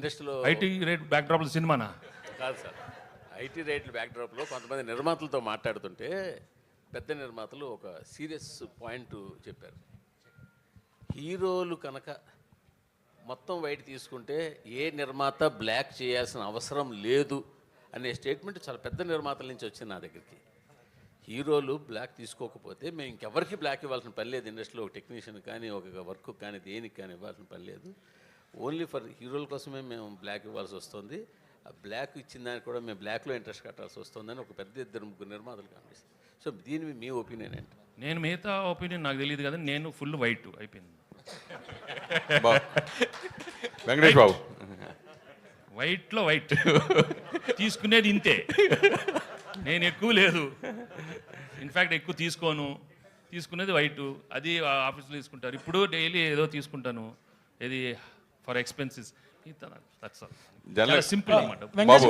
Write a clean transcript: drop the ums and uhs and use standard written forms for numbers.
ఇండస్ట్రీలో IT rate backdrop సినిమానా? కాదు సార్, ఐటీ రేట్ల బ్యాక్డ్రాప్లో కొంతమంది నిర్మాతలతో మాట్లాడుతుంటే పెద్ద నిర్మాతలు ఒక సీరియస్ పాయింట్ చెప్పారు. హీరోలు కనుక మొత్తం వైట్ తీసుకుంటే ఏ నిర్మాత బ్లాక్ చేయాల్సిన అవసరం లేదు అనే స్టేట్మెంట్ చాలా పెద్ద నిర్మాతల నుంచి వచ్చింది నా దగ్గరికి. హీరోలు బ్లాక్ తీసుకోకపోతే మేము ఇంకెవరికి బ్లాక్ ఇవ్వాల్సిన పని లేదు. ఇండస్ట్రీలో ఒక టెక్నీషియన్ కానీ ఒక వర్క్ కానీ దేనికి కానీ ఇవ్వాల్సిన పని లేదు. ఓన్లీ ఫర్ హీరోల కోసమే మేము బ్లాక్ ఇవ్వాల్సి వస్తుంది. ఆ బ్లాక్ ఇచ్చిన దానికి కూడా మేము బ్లాక్లో ఇంట్రెస్ట్ కట్టాల్సి వస్తుందని ఒక పెద్ద 2-3 నిర్మాతలు కనిపిస్తుంది. సో దీని మీ ఒపీనియన్ ఏంటి? నేను మిగతా ఒపీనియన్ నాకు తెలియదు కదా, నేను ఫుల్ వైట్ అయిపోయింది. వెంకటేష్ బాబు వైట్లో వైట్ తీసుకునేది ఇంతే, నేను ఎక్కువ లేదు. ఇన్ఫ్యాక్ట్ ఎక్కువ తీసుకునేది వైట్. అది ఆఫీస్లో తీసుకుంటారు. ఇప్పుడు డైలీ ఏదో తీసుకుంటాను, ఇది ఫర్ ఎక్స్పెన్సెస్. సింపుల్ అన్నమాట. బాబు